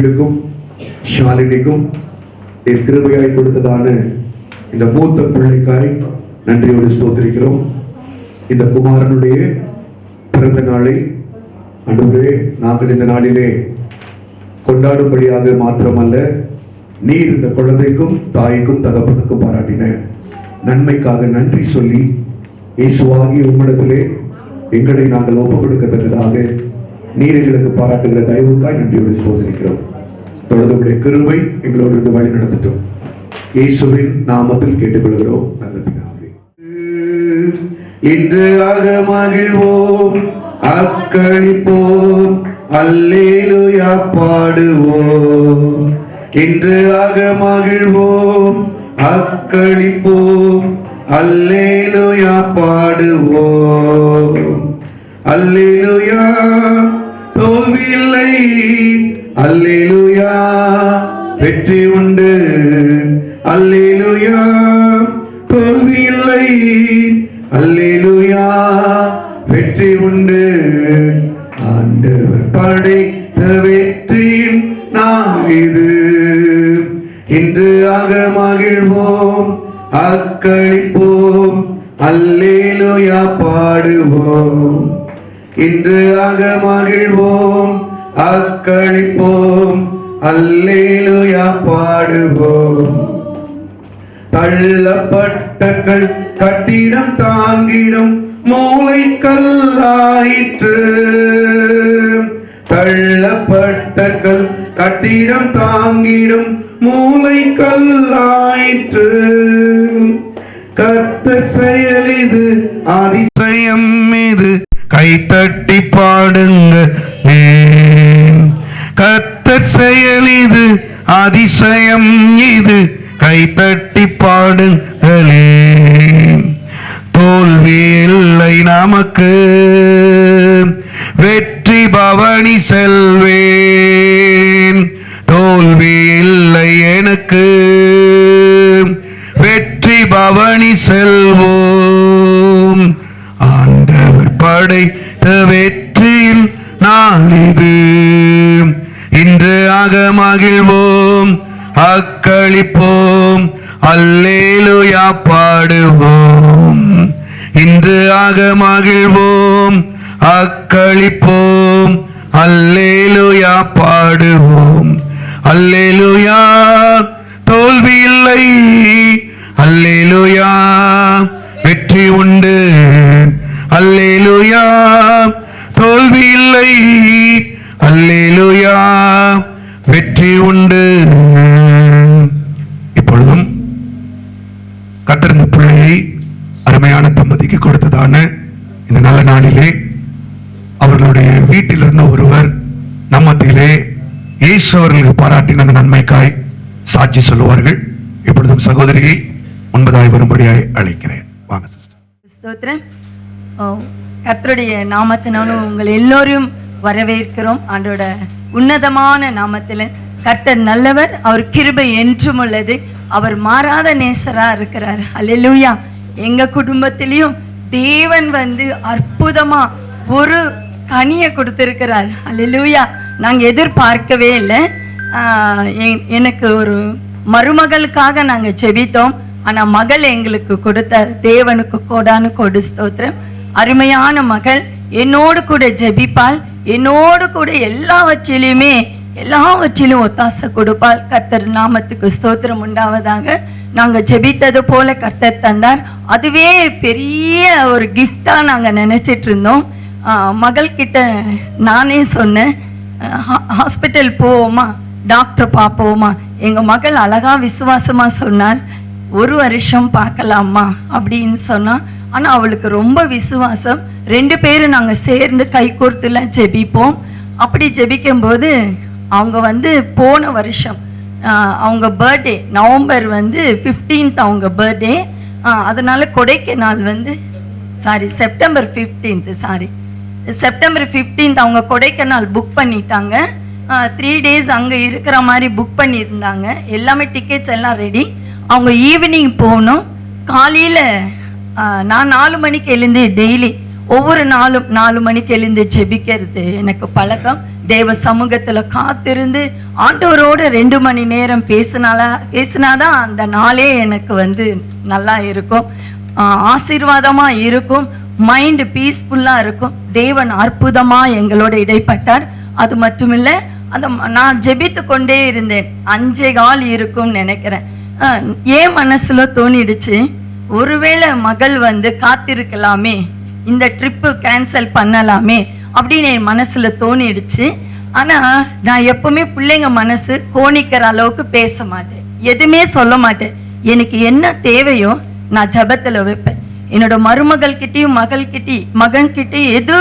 டேவிடுக்கும் ஷாலினிக்கும் கிருபையாய் கொடுத்ததான இந்த மூத்த பிள்ளைக்காய் நன்றியோடு ஸ்தோத்திரிக்கிறோம். இந்த குமாரனுடைய பிறந்த நாளை ஆண்டவரே நாங்கள் இந்த நாளிலே கொண்டாடும்படியாக மாத்திரமல்ல, நீர் இந்த குழந்தைக்கும் தாய்க்கும் தகப்பனுக்கும் பாராட்டின நன்மைக்காக நன்றி சொல்லி இயேசுவாகி உம்மிடத்திலே எங்களை நாங்கள் ஒப்புக் கொடுக்கத்தக்கதாக நீர் எங்களுக்கு பாராட்டுகிற தயவுக்காய் நன்றியோடு ஸ்தோத்திரிக்கிறோம். தொடர்ந்து கிருபை எங்களோடு இருந்து வழி நடத்தட்டும். இயேசுவின் நாமத்தில் கேட்டுக்கொள்கிறோம் நல்ல பிதாவே. இன்று மகிழ்வோம், அக்களிப்போம், அல்லேலூயா பாடுவோம். இன்று மகிழ்வோம், அக்களிப்போம், அல்லேலூயா பாடுவோம். அல்லேலூயா தோல்வியில்லை, அல்லேலூயா வெற்றி உண்டு. அல்லேலூயா தோல்வியில்லை, அல்லேலூயா வெற்றி உண்டு. ஆண்டவர் படைத்த வெற்றியின் நாம் இது. இன்று மகிழ்வோம், அக்களிப்போம், அல்லேலூயா பாடுவோம். இன்று மகிழ்வோம், அக்களிப்போம், அல்லேலூயா பாடுவோம். தள்ளப்பட்ட கட்டிடம் தாங்கிடும் மூளை கல்லாயிற்று. தள்ளப்பட்ட கட்டிடம் தாங்கிடும் மூளை கல்லாயிற்று. கர்த்தர் செயல் இது, அதிசயம் இது, கைத்தட்டி பாடுங்க. கர்த்தர் செயல் இது, அதிசயம் இது, கைத்தட்டி பாடுங்களே. தோல்வி இல்லை நமக்கு, வெற்றி பவனி செல்வேன். தோல்வி இல்லை எனக்கு, வெற்றி பவனி செல்வோம். ஆண்டவர் படைத்த வெற்றியின் நாள் இது. இன்று மகிழ்வோம், அக்களிப்போம், அல்லேலூயா பாடுவோம். இன்று மகிழ்வோம், அக்களிப்போம், அல்லேலூயா பாடுவோம். அல்லேலூயா தோல்வி இல்லை, அல்லேலூயா வெற்றி உண்டு. அல்லேலூயா தோல்வி இல்லை, அல்லேலூயா வெற்றி உண்டு. இப்பொழுதும் கர்த்தர் இந்த பிள்ளையை அருமையான தம்பதிக்கு கொடுத்ததான இந்த நல்ல நாளிலே அவர்களுடைய வீட்டில் இருந்த ஒருவர் நம்மத்திலே இயேசு அவர்களுக்கு பாராட்டின அந்த நன்மைக்காய் சாட்சி சொல்லுவார்கள். இப்பொழுதும் சகோதரியை முன்பதாய் வரும்படியாய் அழைக்கிறேன். வாங்க சிஸ்டர். ஸ்தோத்திரம். கர்த்தருடைய நாமத்தினாலும் உங்கள் எல்லோரும் வரவேற்கிறோம். ஆண்டோட உன்னதமான நாமத்தில் கர்த்தர் நல்லவர், அவர் கிருபை என்றும் உள்ளது, அவர் மாறாத நேசரா இருக்கிறார். அல்லேலூயா. எங்க குடும்பத்திலையும் தேவன் அற்புதமா ஒரு கனியை கொடுத்திருக்கிறார். அல்லேலூயா. நாங்க எதிர்பார்க்கவே இல்லை. எனக்கு ஒரு மருமகளுக்காக நாங்க செபித்தோம். ஆனா மகள் எங்களுக்கு கொடுத்த தேவனுக்கு கோடானு கோடி ஸ்தோத்திரம். அருமையான மகள் என்னோடு கூட ஜெபிப்பாள், என்னோடு கூட எல்லாவற்றிலும் ஒத்தாசை கொடுப்பாள். கர்த்தர் நாமத்துக்கு ஸ்தோத்திரம் உண்டாவதாக. நாங்க ஜெபித்தது போல கர்த்தர் தந்தார். அதுவே பெரிய ஒரு கிஃப்டா நாங்க நினைச்சிட்டு இருந்தோம். மகள் கிட்ட நானே சொன்னேன், ஹாஸ்பிட்டல் போவோமா, டாக்டர் பார்ப்போமா. எங்க மகள் அழகா விசுவாசமா சொன்னார், 1 வருஷம் பார்க்கலாமா அப்படின்னு சொன்னா. ஆனா அவளுக்கு ரொம்ப விசுவாசம். 2 பேரும் நாங்க சேர்ந்து கை கோர்த்துல ஜெபிப்போம். அப்படி ஜெபிக்கும் போது அவங்க போன வருஷம் அவங்க பர்த்டே நவம்பர் 15th அவங்க பர்த்டே. அதனால கொடைக்கானல் செப்டம்பர் 15th அவங்க கொடைக்கானல் புக் பண்ணிட்டாங்க. 3 days அங்க இருக்கிற மாதிரி புக் பண்ணியிருந்தாங்க. எல்லாமே டிக்கெட்ஸ் எல்லாம் ரெடி. அவங்க ஈவினிங் போகணும். காலையில நான் 4 மணிக்கு எழுந்து டெய்லி ஒவ்வொரு நாளும் 4 மணிக்கு எழுந்து ஜெபிக்கிறது எனக்கு பழக்கம். தேவ சமூகத்துல காத்திருந்து ஆண்டவரோட 2 மணி நேரம் பேசினாதான் அந்த நாளே எனக்கு வந்து நல்லா இருக்கும், ஆசீர்வாதமா இருக்கும், மைண்ட் பீஸ்ஃபுல்லா இருக்கும். தேவன் அற்புதமா எங்களோட இடைப்பட்டார். அது மட்டுமில்ல, அந்த நான் ஜெபித்து கொண்டே இருந்தேன். 5:15 இருக்கும்னு நினைக்கிறேன். ஏன் மனசுல தோணிடுச்சு, ஒருவேளை மகள் வந்து காத்திருக்கலாமே, இந்த ட்ரிப்பு கேன்சல் பண்ணலாமே அப்படின்னு என் மனசுல தோணிடுச்சு. ஆனா நான் எப்பவுமே பிள்ளைங்க மனசு கோணிக்கிற அளவுக்கு பேச மாட்டேன், எதுவுமே சொல்ல மாட்டேன். எனக்கு என்ன தேவையோ நான் ஜெபத்துல வைப்பேன். என்னோட மருமகள்கிட்டயும் மகன்கிட்டயும் எது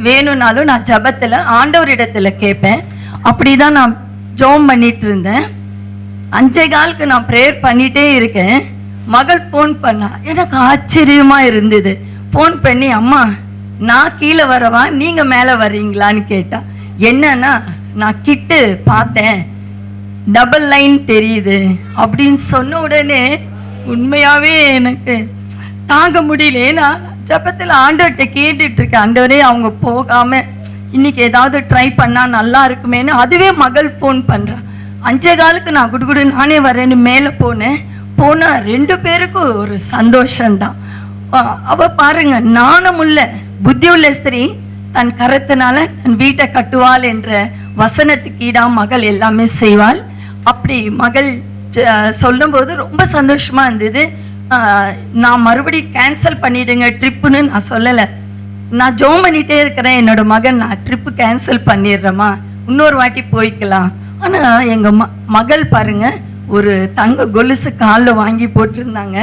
வேணும்னாலும் நான் ஜெபத்துல ஆண்டவரிடத்துல கேட்பேன். அப்படிதான் நான் ஜெபம் பண்ணிட்டு இருந்தேன். 5:15 நான் ப்ரேயர் பண்ணிட்டே இருக்கேன். மகள் போன் பண்ணா. எனக்கு ஆச்சரியமா இருந்தது. போன் பண்ணி, அம்மா நான் கீழே வரவா நீங்க மேல வர்றீங்களான்னு கேட்டா. என்னன்னா, நான் கிட்டு பார்த்தேன், டபுள் லைன் தெரியுது அப்படின்னு சொன்ன உடனே உண்மையாவே எனக்கு தாங்க முடியல. நான் ஜெபத்துல ஆண்டவர்கிட்ட கேட்டுட்டு இருக்கேன், ஆண்டவரே அவங்க போகாம இன்னைக்கு ஏதாவது ட்ரை பண்ணா நல்லா இருக்குமேன்னு. அதுவே மகள் போன் பண்றா. 5:15 நான் குடுகுடு நானே வரேன்னு மேல போனேன். போனா 2 பேருக்கும் ஒரு சந்தோஷம்தான். அவ பாருங்க, நாணமுள்ள புத்தியுள்ள ஸ்திரீ தன் கரத்தினால தன் வீட்டை கட்டுவாள் என்ற வசனத்துக்கு ஈடா மகள் எல்லாமே செய்வாள். அப்படி மகள் சொல்லும் போது ரொம்ப சந்தோஷமா இருந்தது. நான் மறுபடியும் கேன்சல் பண்ணிடுங்க ட்ரிப்புன்னு நான் சொல்லலை. நான் ஜெபம் பண்ணிட்டே இருக்கிறேன், என்னோட மகன் நான் ட்ரிப்பு கேன்சல் பண்ணிடுறேம்மா, இன்னொரு வாட்டி போய்க்கலாம். ஆனா எங்க மகள் பாருங்க, ஒரு தங்க கொலுசு காலில் வாங்கி போட்டிருந்தாங்க.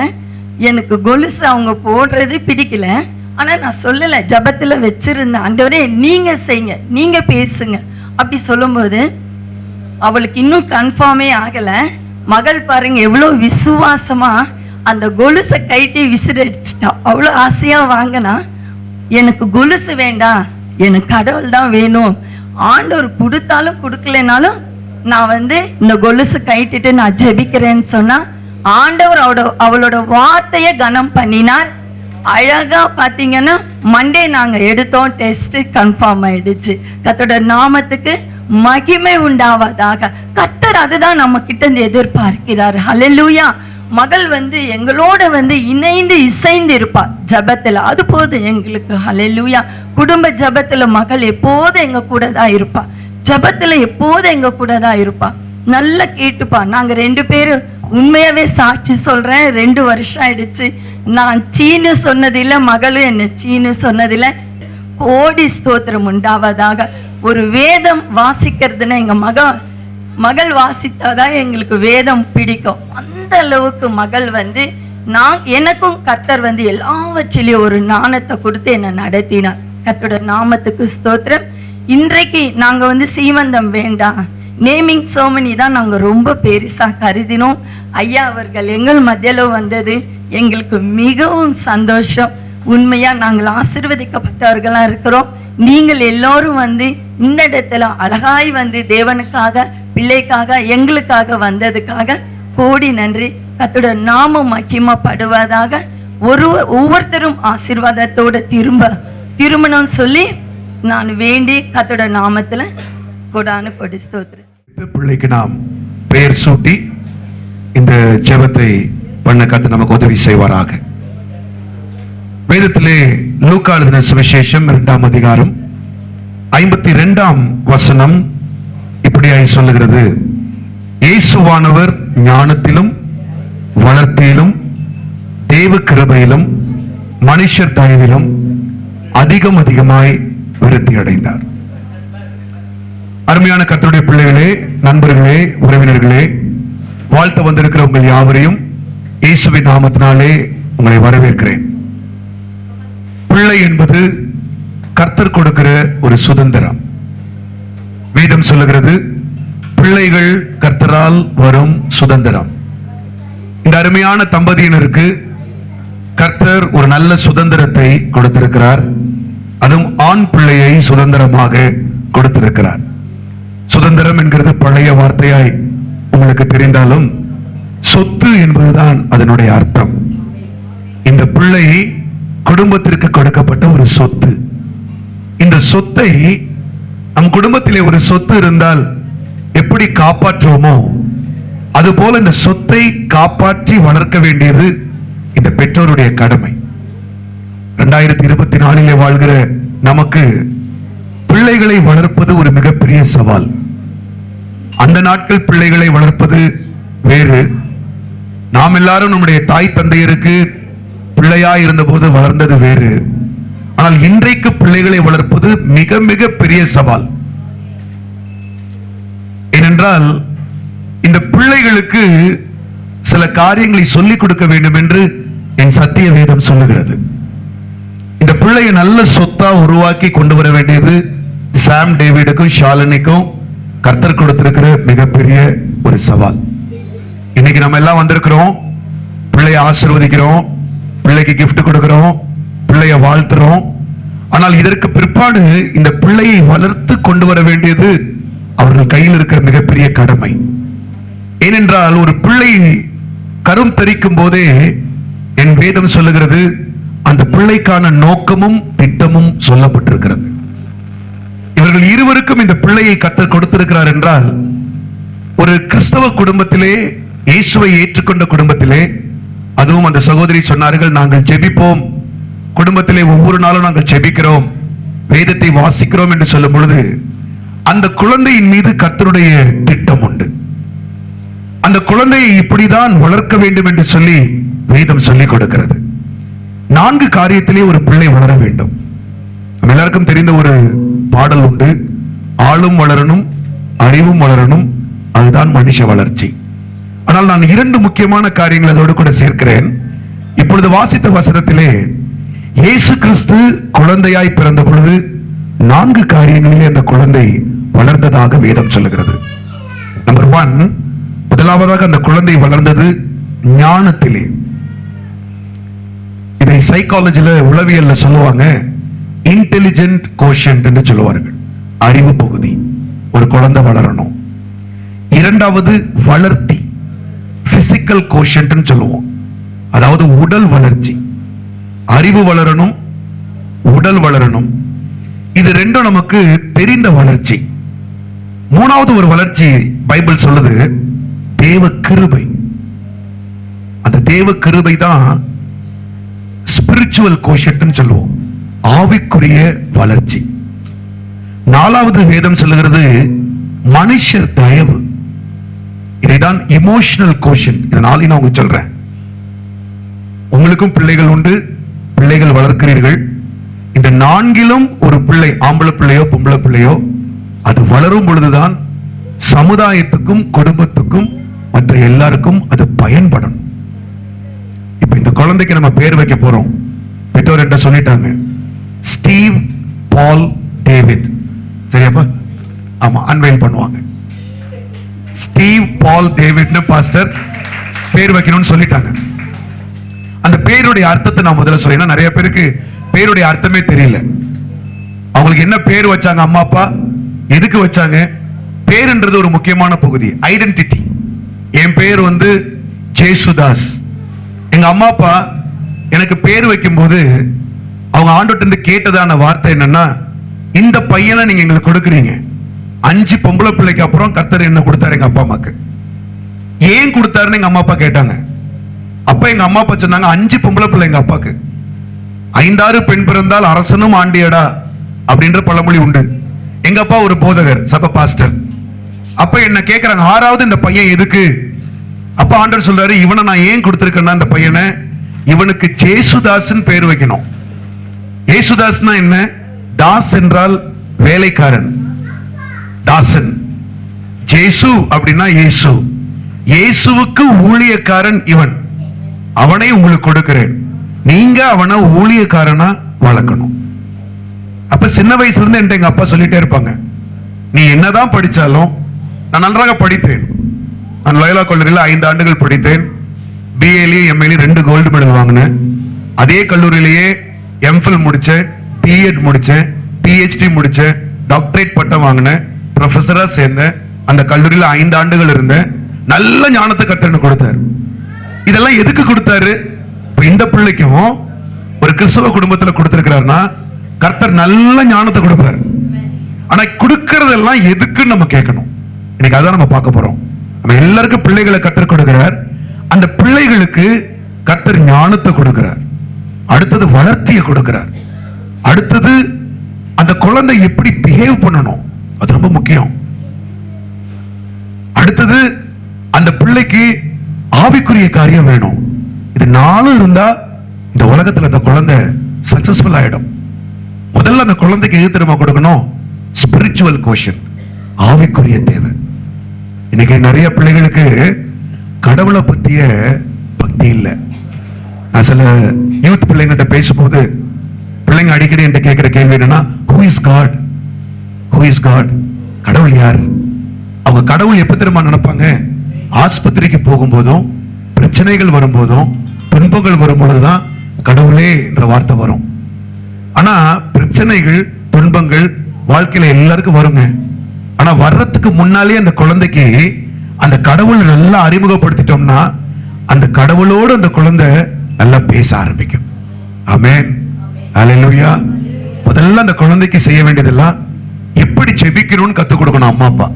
எனக்கு கொலுசு அவங்க போடுறது பிடிக்கல. ஆனா நான் சொல்லலை, ஜெபத்துல வச்சிருந்தேன், ஆண்டவரே நீங்க செய்யுங்க, நீங்க பேசுங்க அப்படி சொல்லும்போது அவளுக்கு இன்னும் கன்ஃபார்மே ஆகல. மகள் பாருங்க எவ்வளவு விசுவாசமா அந்த கொலுசை கைட்டி விசிறடிச்சிட்டா. அவ்வளவு ஆசையா வாங்கினா, எனக்கு கொலுசு வேண்டாம், எனக்கு கடவுள் தான் வேணும், ஆண்டவர் கொடுத்தாலும் கொடுக்கலனாலும் நான் வந்து இந்த கொலுசு கைட்டிட்டு நான் ஜெபிக்கிறேன்னு சொன்னா, ஆண்டவர் அவளோட வார்த்தையை கனம் பண்ணினார். அழகா பாத்தீங்கன்னா மண்டே நாங்க எடுத்தோம், டெஸ்ட் கன்ஃபார்ம் ஆயிடுச்சு. கர்த்தரோட நாமத்துக்கு மகிமை உண்டாவதாக. கர்த்தர் அதுதான் நம்ம கிட்ட இருந்து எதிர்பார்க்கிறார். ஹல்லேலூயா. மகள் வந்து எங்களோட வந்து இணைந்து இசைந்து இருப்பா ஜெபத்துல, அது போதும் எங்களுக்கு. ஹல்லேலூயா. குடும்ப ஜெபத்துல மகள் எப்போதும் எங்க கூட தான் இருப்பா, ஜெபத்துல எப்போதும் எங்க கூட தான் இருப்பா. நல்லா கேட்டுப்பா. நாங்க 2 பேரும் உண்மையாவே சாட்சி சொல்றேன், 2 வருஷம் ஆயிடுச்சு. நான் சீனு சொன்னதில்லை, மகளும் என்ன சீனு சொன்னதில்லை. கோடி ஸ்தோத்திரம் உண்டாவதாக. ஒரு வேதம் வாசிக்கிறதுன்னா எங்க மகள் வாசித்தாதான் எங்களுக்கு வேதம் பிடிக்கும். அந்த அளவுக்கு மகள் வந்து எனக்கும் கர்த்தர் வந்து எல்லாவற்றிலையும் ஒரு ஞானத்தை கொடுத்து என்னை நடத்தினார். கர்த்தரோட நாமத்துக்கு ஸ்தோத்திரம். இன்றைக்கு நாங்க வந்து சீமந்தம் வேண்டாம், நேமிங் சோமனி தான் நாங்க ரொம்ப பெருசா கருதினோம். ஐயா அவர்கள் எங்கள் மத்தியில வந்தது எங்களுக்கு மிகவும் சந்தோஷம். உண்மையா நாங்கள் ஆசீர்வதிக்கப்பட்டவர்களா இருக்கிறோம். நீங்கள் எல்லோரும் வந்து இந்த இடத்துல அழகாய் வந்து தேவனுக்காக, பிள்ளைக்காக, எங்களுக்காக வந்ததுக்காக கோடி நன்றி. கர்த்தரோட நாமம் மகிமைப்படுவதாக. ஒவ்வொருத்தரும் ஆசீர்வாதத்தோட திரும்பணும் சொல்லி நான் வேண்டி கர்த்தரோட நாமத்துல கொடான கொடி ஸ்தோத்திரம். பிள்ளைக்கு நாம் பெயர் சூட்டி இந்த ஜெபத்தை பண்ண கர்த்தர் நமக்கு உதவி செய்வாராக. வேதத்திலே லூக்கா எழுதின சுவிசேஷம் 2ஆம் அதிகாரம் 52ஆம் வசனம் இப்படியாய் சொல்லுகிறது. இயேசுவானவர் ஞானத்திலும் வளர்த்தியிலும் தேவ கிருபையிலும் மனுஷர் தயவிலும் அதிகமாய் விருத்தி அடைந்தார். அருமையான கர்த்தருடைய பிள்ளைகளே, நண்பர்களே, உறவினர்களே, வாழ்த்து வந்திருக்கிற உங்கள் யாவரையும் இயேசுவின் நாமத்தினாலே உங்களை வரவேற்கிறேன். பிள்ளை என்பது கர்த்தர் கொடுக்கிற ஒரு சுதந்திரம். வேதம் சொல்லுகிறது, பிள்ளைகள் கர்த்தரால் வரும் சுதந்திரம். இந்த அருமையான தம்பதியினருக்கு கர்த்தர் ஒரு நல்ல சுதந்திரத்தை கொடுத்திருக்கிறார். அதுவும் ஆண் பிள்ளையை சுதந்திரமாக கொடுத்திருக்கிறார். சுதந்திரம் என்கிறது பழைய வார்த்தையாய் உங்களுக்கு தெரிந்தாலும் சொத்து என்பதுதான் அதனுடைய அர்த்தம். இந்த பிள்ளை குடும்பத்திற்கு கொடுக்கப்பட்ட ஒரு சொத்து. இந்த சொத்தை நம் குடும்பத்திலே ஒரு சொத்து இருந்தால் எப்படி காப்பாற்றுவோமோ அதுபோல இந்த சொத்தை காப்பாற்றி வளர்க்க வேண்டியது இந்த பெற்றோருடைய கடமை. 2024 வாழ்கிற நமக்கு பிள்ளைகளை வளர்ப்பது ஒரு மிகப்பெரிய சவால். அந்த நாட்கள் பிள்ளைகளை வளர்ப்பது வேறு. நாம் எல்லாரும் நம்முடைய தாய் தந்தையருக்கு பிள்ளையா இருந்தபோது வளர்ந்தது வேறு. ஆனால் இன்றைக்கு பிள்ளைகளை வளர்ப்பது மிக மிக பெரிய சவால். ஏனென்றால் இந்த பிள்ளைகளுக்கு சில காரியங்களை சொல்லிக் கொடுக்க வேண்டும் என்று என் சத்திய வேதம் சொல்லுகிறது. இந்த பிள்ளையை நல்ல சொத்தா உருவாக்கி கொண்டு வர வேண்டியது சாம் டேவிடுக்கும் ஷாலினிக்கும் கர்த்தர் கொடுத்திருக்கிற மிகப்பெரிய ஒரு சவால். இன்னைக்கு நம்ம எல்லாம் வந்திருக்கிறோம், பிள்ளையை ஆசீர்வதிக்கிறோம், பிள்ளைக்கு கிஃப்ட் கொடுக்கிறோம், பிள்ளைய வாழ்த்துறோம். ஆனால் இதற்கு பிற்பாடு இந்த பிள்ளையை வளர்த்து கொண்டு வர வேண்டியது அவர்கள் கையில் இருக்கிற மிகப்பெரிய கடமை. ஏனென்றால் ஒரு பிள்ளை கரும் தரிக்கும் போதே என் வேதம் சொல்லுகிறது, அந்த பிள்ளைக்கான நோக்கமும் திட்டமும் சொல்லப்பட்டிருக்கிறது. இவர்கள் இருவருக்கும் இந்த பிள்ளையை கர்த்தர் கொடுத்திருக்கிறார் என்றால், ஒரு கிறிஸ்தவ குடும்பத்திலே, இயேசுவை ஏற்றுக்கொண்ட குடும்பத்திலே, அதுவும் அந்த சகோதரி சொன்னார்கள், நாங்கள் ஜெபிப்போம், குடும்பத்திலே ஒவ்வொரு நாளும் நாங்கள் ஜெபிக்கிறோம், வேதத்தை வாசிக்கிறோம் என்று சொல்லும் பொழுது அந்த குழந்தையின் மீது கர்த்தருடைய திட்டம் உண்டு. அந்த குழந்தையை இப்படிதான் வளர்க்க வேண்டும் என்று சொல்லி வேதம் சொல்லிக் கொடுக்கிறது. 4 காரியத்திலே ஒரு பிள்ளை வளர வேண்டும். நம்ம எல்லாருக்கும் தெரிந்த ஒரு பாடல் உண்டு, ஆளும் வளரணும், அறிவும் வளரணும், அதுதான் மனுஷ வளர்ச்சி. ஆனால் நான் 2 முக்கியமான காரியங்கள் அதோடு கூட சேர்க்கிறேன். இப்பொழுது வாசித்த வசனத்திலே இயேசு கிறிஸ்து குழந்தையாய் பிறந்த பொழுது 4 காரியங்களிலே அந்த குழந்தை வளர்ந்ததாக வேதம் சொல்லுகிறது. நம்பர் 1, முதலாவதாக அந்த குழந்தை வளர்ந்தது ஞானத்திலே. இதை சைக்காலஜில, உளவியல்ல சொல்லுவாங்க, இன்டெலிஜென்ட் கோஷன்ட் என்று சொல்லுவார்கள். அறிவு பகுதி ஒரு குழந்தை வளரணும். 2வது வளர்த்தி, பிசிக்கல் கோஷன்ட் சொல்லுவோம், அதாவது உடல் வளர்ச்சி. அறிவு வளரணும், உடல் வளரணும். இது 2 நமக்கு தெரிந்த வளர்ச்சி. 3வது ஒரு வளர்ச்சி பைபிள் சொல்லுது, தேவ கிருபை. அந்த தேவ கிருபை தான் ஸ்பிரிச்சுவல் கோஷன்ட் சொல்லுவோம், ஆவிக்குரிய வளர்ச்சி. 4வது வேதம் சொல்லுகிறது மனுஷர் தயவு. இதைதான் இமோஷனல் கோஷன். இதை நாளைக்கு நான் உங்களுக்கு சொல்றேன். உங்களுக்கும் பிள்ளைகள் உண்டு, பிள்ளைகள் வளர்க்கிறீர்கள். இந்த 4லும் ஒரு பிள்ளை, ஆம்பளை பிள்ளையோ பொம்பளை பிள்ளையோ, அது வளரும் பொழுதுதான் சமுதாயத்துக்கும் குடும்பத்துக்கும் மற்ற எல்லாருக்கும் அது பயன்படும். இப்ப இந்த குழந்தைக்கு நம்ம பேர் வைக்க போறோம். பெற்றோர் என்ன சொல்லிட்டாங்க, ஸ்டீவ் பால் டேவிட். சரியாப்பா? ஆமா, அன்வைல் பண்ணுவாங்க. ஸ்டீவ் பால் டேவிட்னு பாஸ்டர் பேர் வைக்கணும்னு சொல்லிட்டாங்க. அந்த பேருடைய அர்த்தத்தை நான் முதல்ல சொல்றேன். நிறைய பேருக்கு பேருடைய அர்த்தமே தெரியல. அவங்களுக்கு என்ன பேர் வச்சாங்க, அம்மா அப்பா எதுக்கு வச்சாங்க? பேருன்றது ஒரு முக்கியமான பகுதி, ஐடென்டிட்டி. என் பேர் ஜேசுதாஸ். எங்க அம்மா அப்பா எனக்கு பேர் வைக்கும் போது அவங்க ஆண்டவர்ட்ட கேட்டதான வார்த்தை என்னன்னா, இந்த பையனை நீங்க எங்களுக்கு கொடுக்குறீங்க. 5 பொம்பளை பிள்ளைக்கு அப்புறம் கர்த்தர் என்ன கொடுத்தாரு எங்க அப்பா அம்மாக்கு. ஏன் கொடுத்தாருன்னு எங்க அம்மா அப்பா கேட்டாங்க. அப்ப எங்க அம்மா அப்பா சொன்னாங்க, 5 பொம்பளை பிள்ளை எங்க அப்பாக்கு, 5-6 பெண் பிறந்தால் அரசனும் ஆண்டியடா அப்படின்ற பழமொழி உண்டு. எங்க அப்பா ஒரு போதகர், சபை பாஸ்டர். அப்ப என்ன கேக்குறாங்க, 6வது இந்த பையன் எதுக்கு? அப்ப ஆண்டவர் சொல்றாரு, இவனை நான் ஏன் கொடுத்திருக்கேன்னா, இந்த பையனை இவனுக்கு ஜேசுதாஸ்ன்னு பேர் வைக்கணும். ஜேசுதாஸ்னா என்ன? தாஸ் என்றால் வேலைக்காரன், தாசன். ஜேசு அப்படின்னா இயேசு. இயேசுவுக்கு ஊழியக்காரன் இவன். அவனை உங்களுக்கு கொடுக்கிறேன், நீங்க அவனை ஊழியக்காரனா வளர்க்கணும். அப்ப சின்ன வயசுல இருந்து என்கிட்ட எங்க அப்பா சொல்லிட்டே இருப்பாங்க, நீ என்னதான் படிச்சாலும், நான் நன்றாக படித்தேன். நான் லயோலா கல்லூரியில் 5 ஆண்டுகள் படித்தேன். பிஏலயே எம்ஏலயே 2 கோல்டு மெடல் வாங்கினேன். அதே கல்லூரியிலேயே எம்ஃபில் முடிச்சேன், பிஎட் முடிச்சேன், பிஹெச்டி முடிச்சேன், டாக்டரேட் பட்டம் வாங்கினேன், ப்ரொஃபஸரா சேர்ந்தேன். அந்த கல்லூரியில் 5 ஆண்டுகள் இருந்தேன். நல்ல ஞானத்தை கர்த்தர் கொடுத்தாரு. இதெல்லாம் எதுக்கு கொடுத்தாரு? இந்த பிள்ளைக்கும் ஒரு கிறிஸ்தவ குடும்பத்தில் கொடுத்திருக்கிறார்னா, கர்த்தர் நல்ல ஞானத்தை கொடுப்பார். ஆனா கொடுக்கறதெல்லாம் எதுக்குன்னு நம்ம கேட்கணும். இன்னைக்கு அதான் நம்ம பார்க்க போறோம். நம்ம எல்லாருக்கும் பிள்ளைகளை கற்றுக் கொடுக்கிறார். அந்த பிள்ளைகளுக்கு கர்த்தர் ஞானத்தை கொடுக்கிறார். அடுத்தது வளர்த்தியை கொடுக்கிறார். அடுத்தது அந்த குழந்தை எப்படி பிஹேவ் பண்ணணும், அது ரொம்ப முக்கியம். அடுத்தது அந்த பிள்ளைக்கு ஆவிக்குரிய காரியம் வேணும். இது 4 இருந்தா இந்த உலகத்துல அந்த குழந்தை சக்சஸ்ஃபுல் ஆயிடும். முதல்ல அந்த குழந்தைக்கு எது தெரியுமா கொடுக்கணும்? ஸ்பிரிச்சுவல் கோஷன், ஆவிக்குரிய தேவை. இன்னைக்கு நிறைய பிள்ளைகளுக்கு கடவுளை பத்திய பக்தி இல்லை. நான் சில யூத் பிள்ளைங்கிட்ட பேசும்போது பிள்ளைங்க அடிக்கடி என்கிட்ட கேட்கிற கேள்வி என்னன்னா, who is God? who is God? கடவுள் யார்? அவங்க கடவுள் எப்ப தெரியுமா நினைப்பாங்க? ஆஸ்பத்திரிக்கு போகும்போதும் பிரச்சனைகள் வரும்போதும் துன்பங்கள் வரும்போதுதான் கடவுளே என்ற வார்த்தை வரும். ஆனா பிரச்சனைகள் துன்பங்கள் வாழ்க்கையில எல்லாருக்கும் வருங்க. ஆனா வர்றதுக்கு முன்னாலே அந்த குழந்தைக்கு அந்த கடவுள் நல்லா அறிமுகப்படுத்திட்டோம்னா அந்த கடவுளோடு அந்த குழந்தை நல்லா பேச ஆரம்பிக்கும். ஆமென், ஹல்லேலூயா. முதல்ல அந்த குழந்தைக்கு செய்ய வேண்டியதெல்லாம் எப்படி ஜெபிக்கணும்னு கத்துக் கொடுக்கணும். அம்மா அப்பா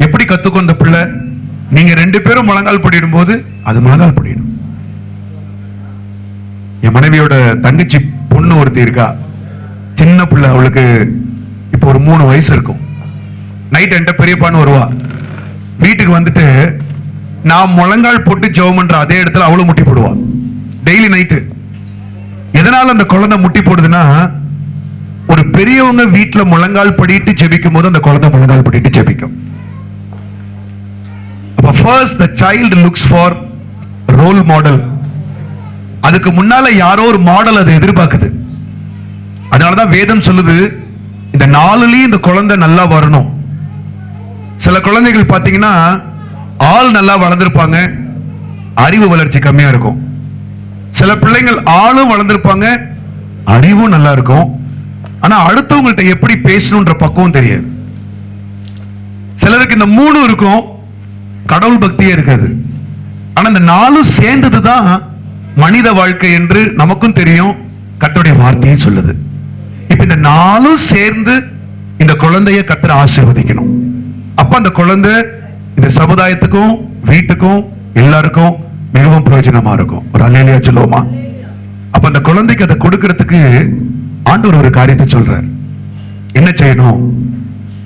எப்படி கத்துக்கும் அந்த பிள்ளை? நீங்க 2 பேரும் முழங்கால் படிடும் போது அது முழங்கால் படிடும். என் மனைவியோட தங்கச்சி பொண்ணு ஒருத்தி இருக்கா, சின்ன பிள்ளை. அவளுக்கு இப்போ ஒரு 3 வயசு இருக்கும். நைட் என்கிட்ட பெரியப்பான்னு வருவா. வீட்டுக்கு வந்துட்டு நான் முழங்கால் போட்டு ஜெபம் பண்ற அதே இடத்துல அவளும் முட்டி போடுவா டெய்லி நைட்டு. எதனால அந்த குழந்தை முட்டி போடுதுன்னா, ஒரு பெரியவங்க வீட்டுல முழங்கால் படிட்டு ஜெபிக்கும் போது அந்த குழந்தை முழங்கால் படிட்டு ஜெபிக்கும். அப்ப first the child looks for role model. அதுக்கு முன்னால யாரோ ஒரு மாடல் அதை எதிர்பார்க்குது. அதனாலதான் வேதம் சொல்லுது இந்த 4லயும் இந்த குழந்தை நல்லா வரணும். சில குழந்தைகள் பாத்தீங்கன்னா ஆள் நல்லா வளர்ந்திருப்பாங்க, அறிவு வளர்ச்சி கம்மியா இருக்கும். சில பிள்ளைங்கள் ஆளும் வளர்ந்திருப்பாங்க, அறிவும் நல்லா இருக்கும். ஆனா அடுத்தவங்கள்ட்ட எப்படி பேசணும்ன்ற பக்குவம் தெரியாது. சிலருக்கு இந்த 3 இருக்கும், கடவுள் பக்தியே இருக்காது. ஆனா இந்த 4 சேர்ந்ததுதான் மனித வாழ்க்கை என்று நமக்கும் தெரியும், கர்த்தருடைய வார்த்தையும் சொல்லுது. இப்ப இந்த 4 சேர்ந்து இந்த குழந்தைய கர்த்தர் ஆசீர்வதிக்கணும். அப்ப அந்த குழந்தை இந்த சமுதாயத்துக்கும் வீட்டுக்கும் எல்லாருக்கும் மிகவும் பிரயோஜனமா இருக்கும். ஒரு அல்லேலூயா சொல்லுவோமா? அப்ப அந்த குழந்தைக்கு அதை கொடுக்கிறதுக்கு ஆண்டவர் ஒரு காரியத்தை சொல்றார். என்ன செய்யணும்?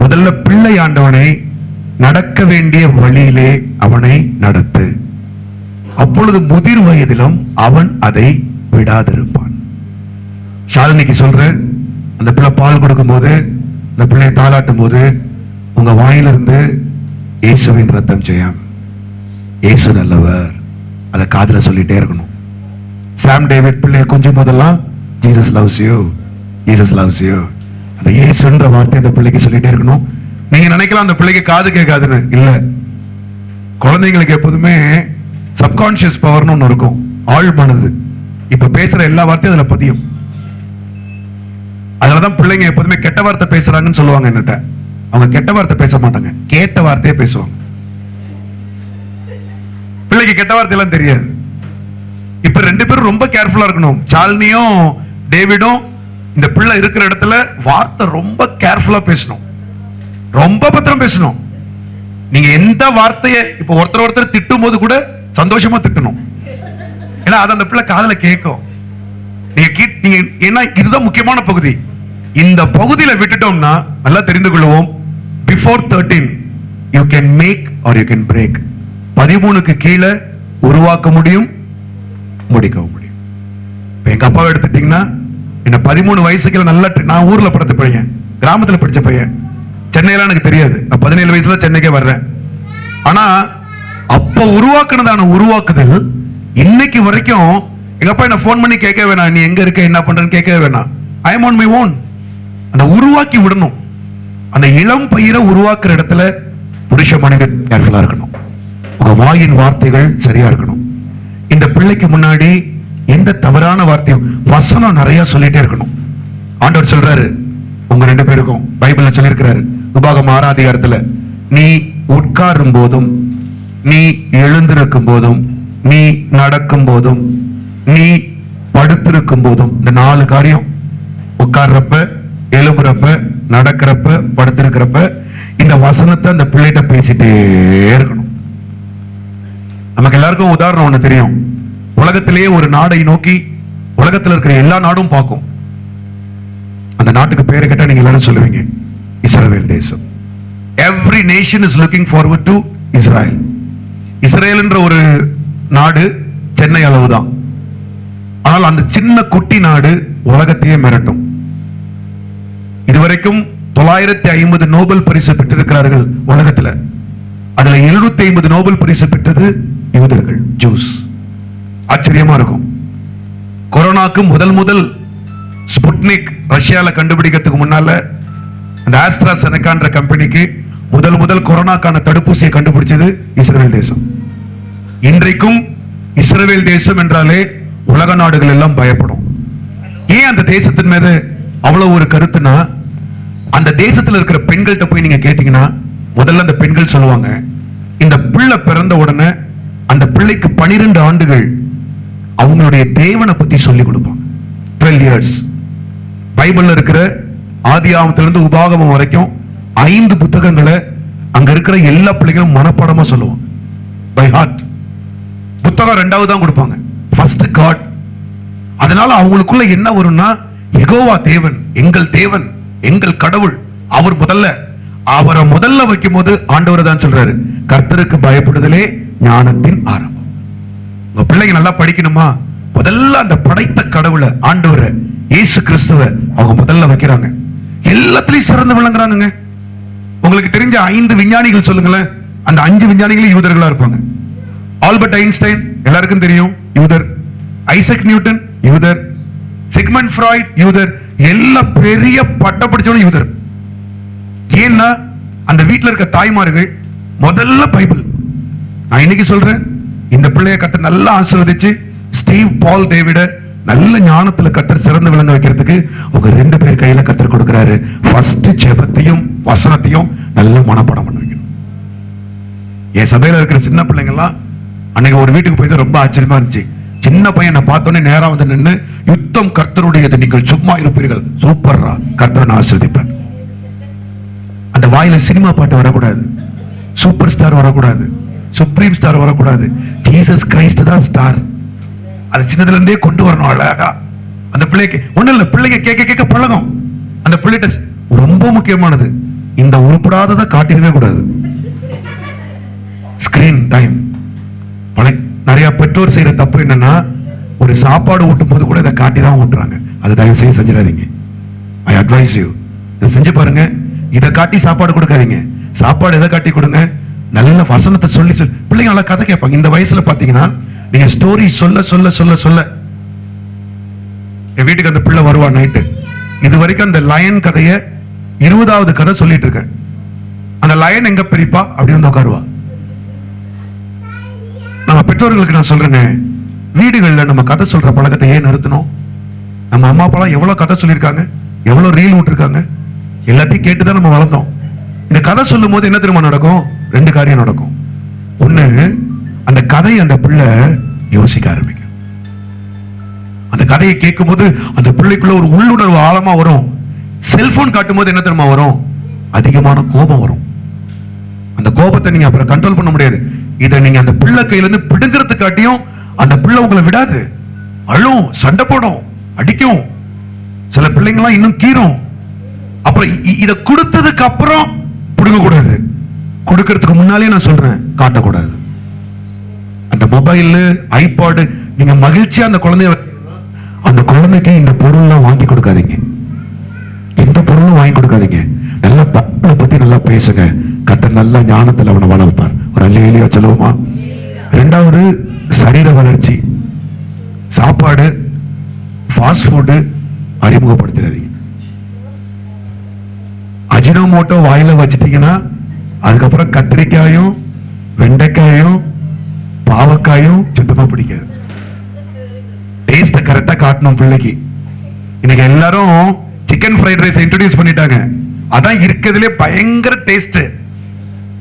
முதல்ல பிள்ளை ஆண்டவனை நடக்க வேண்டிய வழியிலே அவனை நடத்து, அப்பொழுது முதிர் வயதிலும் அவன் அதை விடாதிருப்பான். ஷாலினிக்கு சொல்ற, அந்த பிள்ளை பால் கொடுக்கும் போது அந்த பிள்ளையை தாளாட்டும் போது உங்க வாயிலிருந்து இயேசுவின் ரத்தம் ஜெயம், இயேசு நல்லவர், அதை காதுல சொல்லிட்டே இருக்கணும். சாம் டேவிட் பிள்ளைய கொஞ்சம் போதெல்லாம் Jesus loves you, Jesus loves you, அந்த இயேசுன்ற வார்த்தை அந்த பிள்ளைக்கு சொல்லிட்டே இருக்கணும். நீங்க நினைக்கலாம் அந்த பிள்ளைக்கு காது கேட்காதுன்னு. இல்ல, குழந்தைங்களுக்கு எப்போதுமே சப்கான்சியஸ் பவர்னு ஒண்ணு இருக்கும், ஆழ் மனது. இப்ப பேசுற எல்லா வார்த்தையும் அதுல பதியும். அதனாலதான் பிள்ளைங்க எப்போதுமே கெட்ட வார்த்தை பேசுறாங்கன்னு சொல்லுவாங்க என்னட்ட. அவங்க கெட்ட வார்த்தை பேச மாட்டாங்க, கேட்ட வார்த்தையே பேசுவாங்க. பிள்ளைக்கு கெட்ட வார்த்தை எல்லாம் தெரியாது. இப்ப 2 பேரும் ரொம்ப கேர்ஃபுல்லா இருக்கணும். சால்னியும் டேவிடும் இந்த பிள்ளை இருக்கிற இடத்துல வார்த்தை ரொம்ப கேர்ஃபுல்லா பேசணும், ரொம்ப பத்திரம் பேசணும். நீங்க எந்த வார்த்தையை இப்ப ஒருத்தர் திட்டும் போது கூட சந்தோஷமா திட்டணும். ஏன்னா அது அந்த பிள்ளை காதுல கேட்கும். நீங்க ஏன்னா இதுதான் முக்கியமான பகுதி. இந்த பகுதியில விட்டுட்டோம்னா நல்லா தெரிந்து கொள்வோம், before 13 you can make or you can break. 13க்கு கீழே உருவாக்க முடியும், முடிக்கவும் முடியும். எங்க அப்பாவை எடுத்துட்டீங்கன்னா என்ன 13 வயசுக்கு நல்லா, நான் ஊர்ல பிறந்த பையன், கிராமத்துல படிச்ச பையன், சென்னையெல்லாம் எனக்கு தெரியாது. நான் 17 வயசுல சென்னைக்கே வர்றேன். ஆனா அப்ப உருவாக்குனதான உருவாக்குதல் இன்னைக்கு வரைக்கும் எங்க அப்பா என்ன போன் பண்ணி கேட்க வேணாம், நீ எங்க இருக்க என்ன பண்றன்னு கேட்கவே வேணாம். ஐ அம் ஆன் மை ஓன். அந்த உருவாக்கி விடணும். அந்த இளம் பயிரை உருவாக்குற இடத்துல புருஷ மனிதன் கேர்ஃபுல்லா இருக்கணும். உங்க வாயின் வார்த்தைகள் சரியா இருக்கணும். இந்த பிள்ளைக்கு முன்னாடி எந்த தவறான வார்த்தையும், வசனம் நிறைய சொல்லிட்டே இருக்கணும். ஆண்டவர் சொல்றாரு உங்க 2 பேருக்கும், பைபிள்ல சொல்லியிருக்கிறாரு உபாகமம் 6ஆம் அதிகாரத்துல, நீ உட்காரும் போதும், நீ எழுந்திருக்கும் போதும், நீ நடக்கும் போதும், நீ படுத்திருக்கும் போதும், இந்த 4 காரியம். உட்கார்றப்ப, எழுப்புறப்ப, நடக்கிறப்ப, படுத்திருக்கிறப்ப இந்த வசனத்தை அந்த பிள்ளைகிட்ட பேசிட்டே இருக்கணும். நமக்கு எல்லாருக்கும் உதாரணம் ஒண்ணு தெரியும். உலகத்திலேயே ஒரு நாடை நோக்கி உலகத்தில் இருக்கிற எல்லா நாடும் பார்க்கும். அந்த நாட்டுக்கு பேரை கேட்டா நீங்க எல்லாரும் சொல்லுவீங்க, இஸ்ரவேல் தேசம். Every nation is looking forward to Israel. Israel என்ற ஒரு நாடு சென்னை அளவுதான். ஆனால் அந்த சின்ன குட்டி நாடு உலகத்தையே மிரட்டும். இதுவரைக்கும் 950 நோபல் பரிசு பெற்றிருக்கிறார்கள் உலகத்துல. அதுல 750 நோபல் பரிசு பெற்றது யூதர்கள், ஜூஸ். ஆச்சரியமா இருக்கும். கொரோனாக்கு முதல் ஸ்புட்னிக் ரஷ்யால கண்டுபிடிக்கிறதுக்கு முன்னால அந்த ஆஸ்ட்ராசெனகான்ற கம்பெனிக்கு முதல் கொரோனாக்கான தடுப்பூசியை கண்டுபிடிச்சது இஸ்ரேல் தேசம். இன்றைக்கும் இஸ்ரேல் தேசம் என்றாலே உலக நாடுகள் எல்லாம் பயப்படும். ஏன் அந்த தேசத்தின் மீது அவ்வளவு ஒரு கருத்துனா, அந்த தேசத்துல இருக்கிற பெண்கள்கிட்ட போய் நீங்க கேட்டீங்கன்னா முதல்ல அந்த பெண்கள் சொல்லுவாங்க, இந்த பிள்ளை பிறந்த உடனே அந்த பிள்ளைக்கு 12 ஆண்டுகள் அவங்களுடைய தேவனை பத்தி சொல்லி கொடுப்பாங்க. 12 இயர்ஸ். பைபிள்ல இருக்கிற ஆதியாகமத்திலிருந்து உபாகமம் வரைக்கும் 5 புத்தகங்களை அங்க இருக்கிற எல்லா பிள்ளைகளும் மனப்பாடமா சொல்லுவாங்க, பை ஹார்ட். புத்தகம் 2வது தான் கொடுப்பாங்க, ஃபர்ஸ்ட் காட். அதனால அவங்களுக்குள்ள என்ன வரும்னா, யெகோவா தேவன், எங்கள் தேவன், எங்கள் கடவுள், அவர் அவரை முதல்ல வைக்கும் போது ஆண்டவர் தான் சொல்றாரு, கர்த்தருக்கு பயப்படுதலே ஞானத்தின் ஆரம்பம். உங்க பிள்ளைங்க நல்லா படிக்கணுமா, முதல்ல அந்த படைத்த கடவுளை, ஆண்டவரை, இயேசு கிறிஸ்துவ அவங்க முதல்ல வைக்கிறாங்க. எல்லாத்திலையும் சிறந்து விளங்குறாங்க. உங்களுக்கு தெரிஞ்ச 5 விஞ்ஞானிகள் சொல்லுங்களேன். அந்த 5 விஞ்ஞானிகளும் யூதர்களா இருப்பாங்க. ஆல்பர்ட் ஐன்ஸ்டைன் எல்லாருக்கும் தெரியும், யூதர். ஐசக் நியூட்டன் யூதர். சிக்மண்ட் ஃப்ராய்ட் யூதர். எல்லா பெரிய பட்ட படிச்சவனும் யூதர். ஏன்னா அந்த வீட்டில் இருக்க தாய்மார்கள் முதல்ல பைபிள். நான் இன்னைக்கு சொல்றேன், இந்த பிள்ளைய கர்த்தர் நல்லா ஆசீர்வதிச்சு ஸ்டீவ் பால் டேவிட நல்ல ஞானத்துல கர்த்தர் சிறந்து விளங்க வைக்கிறதுக்கு உங்க 2 பேர் கையில கர்த்தர் கொடுக்கிறாரு. ஃபர்ஸ்ட் ஜெபத்தையும் வசனத்தையும் நல்ல மனப்பாடம் பண்ண வைக்கணும். என் சபையில இருக்கிற சின்ன பிள்ளைங்க எல்லாம் அன்னைக்கு ஒரு வீட்டுக்கு போய் ரொம்ப ஆச்சரியமா இருந்துச்சு. சின்ன பையனை பார்த்தோன்னே நேரா வந்து நின்று, யுத்தம் கர்த்தருடையது, நீங்கள் சும்மா இருப்பீர்கள், சூப்பர்ரா, கர்த்தரை ஆசீர்வதிப்பேன். அந்த வாயில சினிமா பாட்டு வரக்கூடாது, சூப்பர் ஸ்டார் வரக்கூடாது, சுப்ரீம் ஸ்டார் வரக்கூடாது, ஜீசஸ் கிரைஸ்ட் தான் ஸ்டார். அது சின்னதுல இருந்தே கொண்டு வரணும் அழகா. அந்த பிள்ளைக்கு ஒண்ணு இல்ல, பிள்ளைங்க கேட்க பழகும். அந்த பிள்ளைகிட்ட ரொம்ப முக்கியமானது, இந்த உருப்படாததை காட்டிடவே கூடாது. Screen time. நிறைய பெற்றோர் செய்யற தப்பு என்னன்னா, ஒரு சாப்பாடு ஊட்டும் போது கூட இதை காட்டி தான் ஊட்டுறாங்க. அதை தயவு செய்து செஞ்சிடாதீங்க. ஐ அட்வைஸ் யூ, இதை செஞ்சு பாருங்க. இதை காட்டி சாப்பாடு கொடுக்காதீங்க. சாப்பாடு எதை காட்டி கொடுங்க, நல்ல வசனத்தை சொல்லி பிள்ளைங்க நல்லா கதை கேட்பாங்க. இந்த வயசுல பாத்தீங்கன்னா நீங்க ஸ்டோரி சொல்ல சொல்ல சொல்ல சொல்ல, என் வீட்டுக்கு அந்த பிள்ளை வருவா நைட்டு. இது வரைக்கும் அந்த லயன் கதைய 20வது கதை சொல்லிட்டு இருக்கேன். அந்த லயன் எங்க பெரியப்பா அப்படின்னு உட்காருவா. நம்ம பெற்றோர்களுக்கு நான் சொல்றேன், வீடுகள்ல நம்ம கதை சொல்ற பழக்கத்தை ஏன் நிறுத்தணும்? நம்ம அம்மா அப்பா எவ்வளவு கதை சொல்லியிருக்காங்க, எவ்வளவு ரீல் விட்டுருக்காங்க, எல்லாத்தையும் கேட்டுதான் நம்ம வளர்ந்தோம். இந்த கதை சொல்லும் போது என்ன தெரியுமா நடக்கும்? 2 காரியம் நடக்கும். ஒண்ணு, அந்த கதையை அந்த பிள்ளை யோசிக்க ஆரம்பிக்கும். அந்த கதையை கேட்கும் போது அந்த பிள்ளைக்குள்ள ஒரு உள்ளுணர்வு ஆழமா வரும். செல்போன் காட்டும் போது என்ன தெரியுமா வரும்? அதிகமான கோபம் வரும். அந்த கோபத்தை நீங்க அப்புறம் கண்ட்ரோல் பண்ண முடியாது. இதை நீங்க அந்த பிள்ளை கையில இருந்து பிடுங்கிறது காட்டியும் அந்த பிள்ளை உங்களை விடாது. அழும், சண்டை போடும், அடிக்கும். சில பிள்ளைங்களாம் இன்னும் கீரும். அப்புறம் இதை கொடுத்ததுக்கு அப்புறம் பிடுங்க கூடாது. கொடுக்கறதுக்கு முன்னாலே நான் சொல்றேன், காட்டக்கூடாது. அந்த மொபைல், ஐபாடு, நீங்க மகிழ்ச்சியா அந்த குழந்தைக்கு இந்த பொருள்லாம் வாங்கி கொடுக்காதீங்க. எந்த பொருளும் வாங்கி கொடுக்காதீங்க. நல்லா பைபிளை பத்தி நல்லா பேசுங்க. கர்த்தர் நல்ல ஞானத்தில் அவனை வளர்ப்பார். ஒரு அல்லேலூயா சொல்லுவோமா? 2வது, சரீர வளர்ச்சி. சாப்பாடு, ஃபாஸ்ட் ஃபுட் அறிமுகப்படுத்துறீங்க. அஜினோமோட்டோ வாயில வச்சிட்டீங்கன்னா அதுக்கப்புறம் கத்திரிக்காயும் வெண்டைக்காயும் பாவக்காயும் சுத்தமா பிடிக்காது. டேஸ்ட கரெக்டா காட்டணும் பிள்ளைக்கு. இன்னைக்கு எல்லாரும் சிக்கன் ஃப்ரைட் ரைஸ் இன்ட்ரோடியூஸ் பண்ணிட்டாங்க. அதான் இருக்கிறதுலே பயங்கர டேஸ்ட்.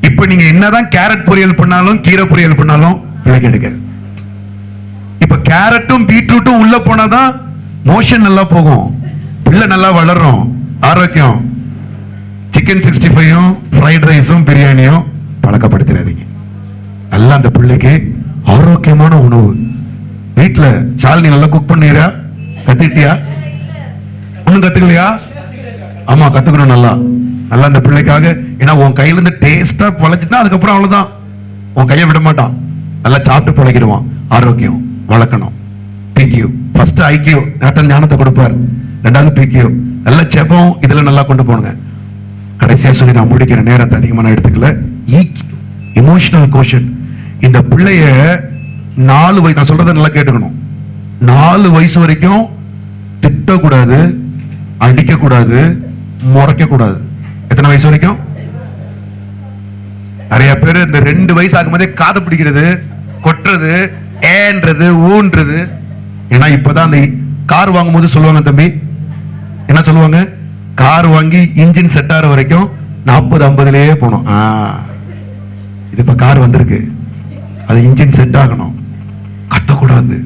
இப்ப நீங்க என்னதான் கேரட் பொரியல் பண்ணாலும் கீரை பொரியல் பண்ணாலும் பிள்ளைக்கு எடுக்க. இப்ப கேரட்டும் பீட்ரூட்டும் உள்ள போனாதான் மோஷன் நல்லா போகும், பிள்ளை நல்லா வளரும். ஆரோக்கியம். சிக்கன் 65ம் ஃப்ரைட் ரைஸும் பிரியாணியும் பழக்கப்படுத்திடாதீங்க. நல்லா அந்த பிள்ளைக்கு ஆரோக்கியமான உணவு. வீட்டுல ஷாலினி நல்லா குக் பண்ணீரா? கத்துக்கிட்டியா? ஒண்ணும் கத்துக்கலையா? ஆமா, கத்துக்கணும். நல்லா நல்லா அந்த பிள்ளைக்காக. ஏன்னா உன் கையில இருந்து டேஸ்டா பழச்சுதான் அதுக்கப்புறம் அவ்வளவுதான், உன் கையை விட மாட்டான். நல்லா சாப்பிட்டு பழகிடுவான். ஆரோக்கியம் வளர்க்கணும். பிக்யூ ஃபர்ஸ்ட் ஐக்கியூ ஞானத்தை கொடுப்பார். ரெண்டாவது பிக்யூ நல்ல செபம். இதுல நல்லா கொண்டு போனுங்க. கடைசியா சொல்லி நான் முடிக்கிற நேரத்தை அதிகமா நான் எடுத்துக்கல. இமோஷனல் கோஷன். இந்த பிள்ளைய 4 வயசு, நான் சொல்றதை நல்லா கேட்டுக்கணும். 4 வயசு வரைக்கும் திட்டக்கூடாது, அடிக்க கூடாது, முறைக்க கூடாது. எத்தனை வயசு வரைக்கும்? நிறைய பேர் இந்த 2 வயசு ஆகும் போதே காதை பிடிக்கிறது, கொட்டுறது, ஏன்றது, ஊன்றது. ஏன்னா இப்பதான் அந்த கார் வாங்கும் போது சொல்லுவாங்க, தம்பி என்ன சொல்லுவாங்க, கார் வாங்கி இன்ஜின் செட் ஆகிற வரைக்கும் 40-50லயே போனோம். இது இப்ப கார் வந்திருக்கு, அது இன்ஜின் செட் ஆகணும். கத்தக்கூடாது,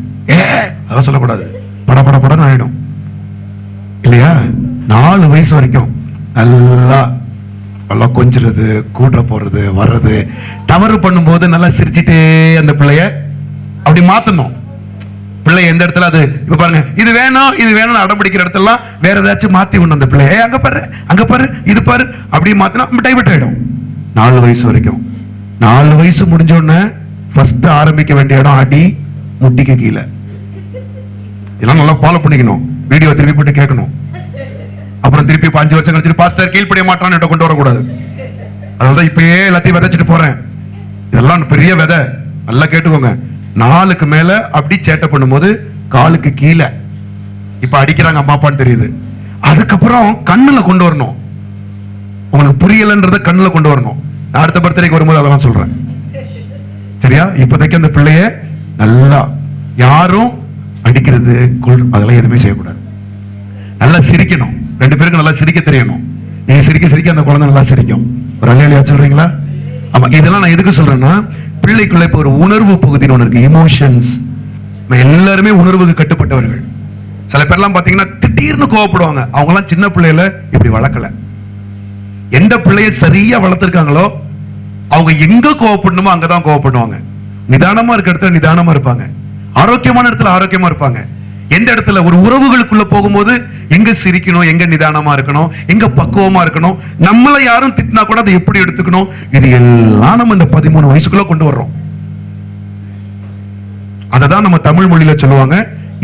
அதான் சொல்லக்கூடாது, படபடன்னு ஆயிடும் இல்லையா? 4 வயசு வரைக்கும் நல்லா நல்லா கொஞ்சிறது, கூட்ட போறது, வர்றது. தவறு பண்ணும்போது நல்லா சிரிச்சுட்டே அந்த பிள்ளைய அப்படி மாத்தணும். பிள்ளை எந்த இடத்துல அது இப்ப பாருங்க, இது வேணும் இது வேணும் அடம்பிடிக்கிற இடத்துல வேற ஏதாச்சும் மாத்தி விடணும். அந்த பிள்ளைய அங்க பாரு, அங்க பாரு, இது பாரு, அப்படி மாத்தினா டைவர்ட் ஆயிடும். 4 வயசு வரைக்கும். 4 வயசு முடிஞ்ச உடனே ஃபர்ஸ்ட் ஆரம்பிக்க வேண்டிய இடம் அடி, முட்டிக்கு கீழே. இதெல்லாம் நல்லா ஃபாலோ பண்ணிக்கணும். வீடியோ திருப்பி போட்டு கேட்கணும். அப்புறம் திருப்பி 5 வருஷம் கழிச்சு பாஸ்டர் கீழ்ப்படிய மாட்டான்னு கொண்டு வரக்கூடாது. அதனாலதான் இப்பயே எல்லாத்தையும் விதைச்சிட்டு போறேன். இதெல்லாம் பெரிய விதை, நல்லா கேட்டுக்கோங்க. 4க்கு மேல அப்படி சேட்டை பண்ணும்போது காலுக்கு கீழே இப்ப அடிக்கிறாங்க அம்மா அப்பான்னு தெரியுது. அதுக்கப்புறம் கண்ணுல கொண்டு வரணும். உங்களுக்கு புரியலன்றத கண்ணுல கொண்டு வரணும். நான் அடுத்த பர்த்டேக்கு வரும்போது அதெல்லாம் சொல்றேன், சரியா? இப்போதைக்கு அந்த பிள்ளைய நல்லா யாரும் அடிக்கிறது அதெல்லாம் எதுவுமே செய்யக்கூடாது. நல்லா சிரிக்கணும். 2 பேருக்கு நல்லா சிரிக்க தெரியணும். நீங்க சிரிக்க சிரிக்க அந்த குழந்தை நல்லா சிரிக்கும். ஒரு அலையா சொல்றீங்களா? ஆமா. இதெல்லாம் நான் எதுக்கு சொல்றேன்னா, பிள்ளைக்குள்ள இப்ப ஒரு உணர்வு பகுதின்னு ஒண்ணு இருக்கு, இமோஷன்ஸ். எல்லாருமே உணர்வுக்கு கட்டுப்பட்டவர்கள். சில பேர்லாம் பாத்தீங்கன்னா திடீர்னு கோவப்படுவாங்க. அவங்க எல்லாம் சின்ன பிள்ளையில இப்படி வளர்க்கல. எந்த பிள்ளைய சரியா வளர்த்திருக்காங்களோ அவங்க எங்க கோவப்படணுமோ அங்கதான் கோவப்படுவாங்க. நிதானமா இருக்க இடத்துல நிதானமா இருப்பாங்க, ஆரோக்கியமான இடத்துல ஆரோக்கியமா இருப்பாங்க. எந்த இடத்துல ஒரு உறவுகளுக்குள்ள போகும்போது எங்க சிரிக்கணும், எங்க நிதானமா இருக்கணும், எங்க பக்குவமா இருக்கணும், நம்மள யாரும் திட்டினா கூட அதை எப்படி எடுத்துக்கணும், இது எல்லாம் நம்ம இந்த 13 வயசுக்குள்ள கொண்டு வர்றோம். அததான் நம்ம தமிழ் மொழியில சொல்லுவாங்க,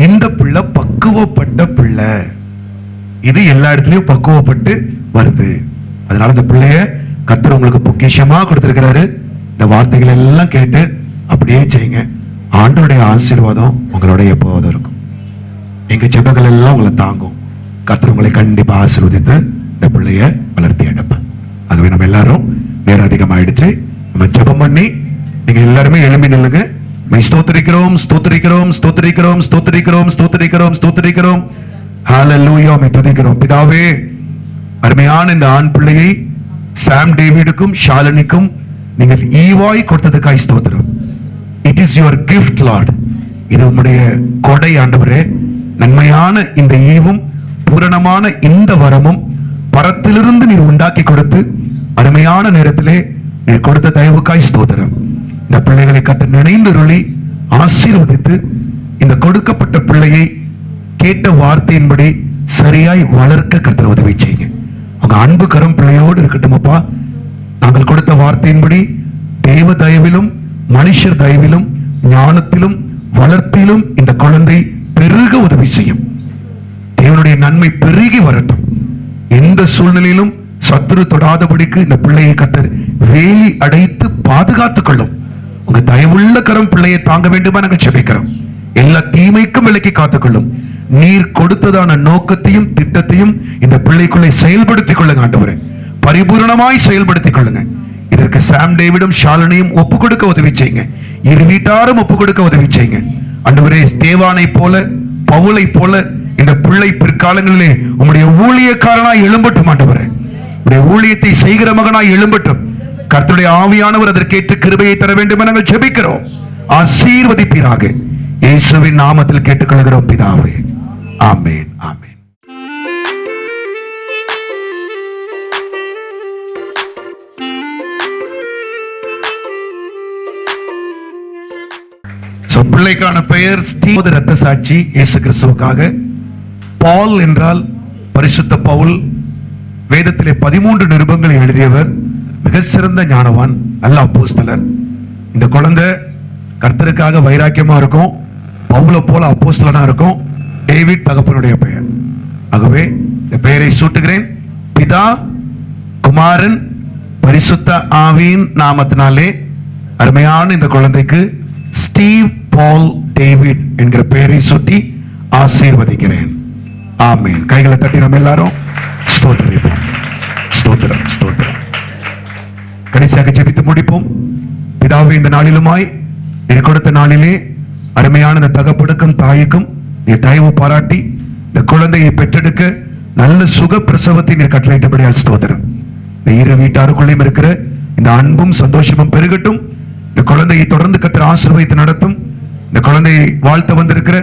இந்த பிள்ளை பக்குவப்பட்ட பிள்ளை. இது எல்லா இடத்துலயும் பக்குவப்பட்டு வருது. அதனால இந்த பிள்ளைய கர்த்தர் உங்களுக்கு பொக்கிஷமா கொடுத்திருக்கிறாரு. இந்த வார்த்தைகள் எல்லாம் கேட்டு அப்படியே செய்யுங்க. ஆண்டவருடைய ஆசீர்வாதம் உங்களோட எப்போதும் இருக்கும். எங்க ஜெபங்கள் எல்லாம் உங்களை தாங்கும். கர்த்தர் உங்களை கண்டிப்பா ஆசீர்வதித்து இந்த பிள்ளைய வளர்த்தி எடுப்பேன். ஆகவே நம்ம எல்லாரும் நேரம் அதிகமாயிடுச்சு. நம்ம ஜெபம் பண்ணி நீங்க எல்லாருமே எழும்பி நில்லுங்க. ஸ்தோத்திரிக்கிறோம், ஸ்தோத்திரிக்கிறோம், ஸ்தோத்திரிக்கிறோம், ஸ்தோத்திரிக்கிறோம், ஸ்தோத்திரிக்கிறோம், ஸ்தோத்திரிக்கிறோம். ஹல்லேலூயா. துதிக்கிறோம். பிதாவே, அருமையான இந்த ஆண் பிள்ளையை சாம் டேவிடுக்கும் ஷாலினிக்கும் நீங்கள் ஈவாய் கொடுத்ததுக்காய் ஸ்தோத்திரம். It is your gift Lord. இது உம்முடைய கொடை ஆண்டவரே. நன்மையான இந்த ஈவும் பூரணமான இந்த வரமும் பரத்திலிருந்து நீர் உண்டாக்கி கொடுத்து அருமையான நேரத்திலே நீர் கொடுத்த தயவுக்காய் ஸ்தோத்திரம். இந்த பிள்ளைகளை கர்த்தர் நினைந்தருளி ஆசீர்வதித்து இந்த கொடுக்கப்பட்ட பிள்ளையை கேட்ட வார்த்தையின்படி சரியாய் வளர்க்க கர்த்தர் உதவி செய்யுங்க. உங்க அன்பு கரம் பிள்ளையோடு இருக்கட்டும் அப்பா. நாங்கள் கொடுத்த வார்த்தையின்படி தேவ தயவிலும் மனுஷர் தயவிலும் ஞானத்திலும் வளர்ப்பிலும் இந்த குழந்தை பெருக உதவி செய்யும். தேவனுடைய நன்மை பெருகி வரட்டும். எந்த சூழ்நிலையிலும் சத்துரு தொடாதபடிக்கு இந்த பிள்ளையை கர்த்தர் வேலி அடைத்து பாதுகாத்துக் கொள்ளும். உங்க தயவுள்ள கரம் பிள்ளையை தாங்க வேண்டுமா நாங்கள் ஜெபிக்கிறோம். எல்லா தீமைக்கும் விலக்கி காத்துக்கொள்ளும். நீர் கொடுத்ததான நோக்கத்தையும் திட்டத்தையும் இந்த பிள்ளைக்குள்ளே செயல்படுத்திக் கொள்ளுங்க ஆண்டவரே. பரிபூர்ணமாய் செயல்படுத்திக் கொள்ளுங்க. இதற்கு சாம் டேவிடும் ஷாலினியும் ஒப்பு கொடுக்க உதவி செய்யுங்க. இரு வீட்டாரும் ஒப்பு கொடுக்க உதவி செய்யுங்க ஆண்டவரே. ஸ்தேவானை போல பவுலை போல இந்த பிள்ளை பிற்காலங்களிலே உம்முடைய ஊழியக்காரனாய் எழும்பட்டும் ஆண்டவரே. உம்முடைய ஊழியத்தை செய்கிற மகனாய் எழும்பட்டும். கர்த்தருடைய ஆவியானவர் அதற்கேற்ற கிருபையை தர வேண்டும் என நாங்கள் ஜெபிக்கிறோம். ஆசீர்வதிப்பீராக. இயேசுவின் நாமத்தில் கேட்டுக்கொள்கிறோம் பிதாவே. ஆமென், ஆமென். பிள்ளைக்கான பெயர் ஸ்டீவ், இரத்த சாட்சி இயேசு கிறிஸ்துவுக்காக. பால் என்றால் பரிசுத்த பவுல். வேதத்திலே 13 நிருபங்களை எழுதியவர், மிக சிறந்த ஞானவான், நல்ல அப்போஸ்தலர். இந்த குழந்தை கர்த்தருக்காக வைராக்கியமா இருக்கும், பவுலை போல அப்போஸ்தலனா இருக்கும். டேவிட் தகப்பனுடைய பெயர். ஆகவே இந்த பெயரை சூட்டுகிறேன். பிதா, குமாரன், பரிசுத்த ஆவியின் நாமத்தினாலே அருமையான இந்த குழந்தைக்கு ஸ்டீவ் பால் டேவிட் என்கிற பெயரை சூட்டி ஆசீர்வதிக்கிறேன். ஆமென். கைகளை தட்டி நம்ம எல்லாரும் ஸ்தோத்திரிப்போம். ஸ்தோத்திரம், ஸ்தோத்திரம். கடைசியாக ஜெபித்து முடிப்போம். பிதாவே, இந்த நாளிலுமாய் நீர் கொடுத்த நாளிலே அருமையான இந்த தகப்படுக்கும் தாய்க்கும் நீர் தயவு பாராட்டி இந்த குழந்தையை பெற்றெடுக்க நல்ல சுக பிரசவத்தை நீர் கட்டளையிட்டபடியால் ஸ்தோத்திரம். இந்த இரு வீட்டாருக்குள்ளேயும் இருக்கிற இந்த அன்பும் சந்தோஷமும் பெருகட்டும். இந்த குழந்தையை தொடர்ந்து கர்த்தர் ஆசீர்வதித்து நடத்தும். இந்த குழந்தையை வாழ்த்த வந்திருக்கிற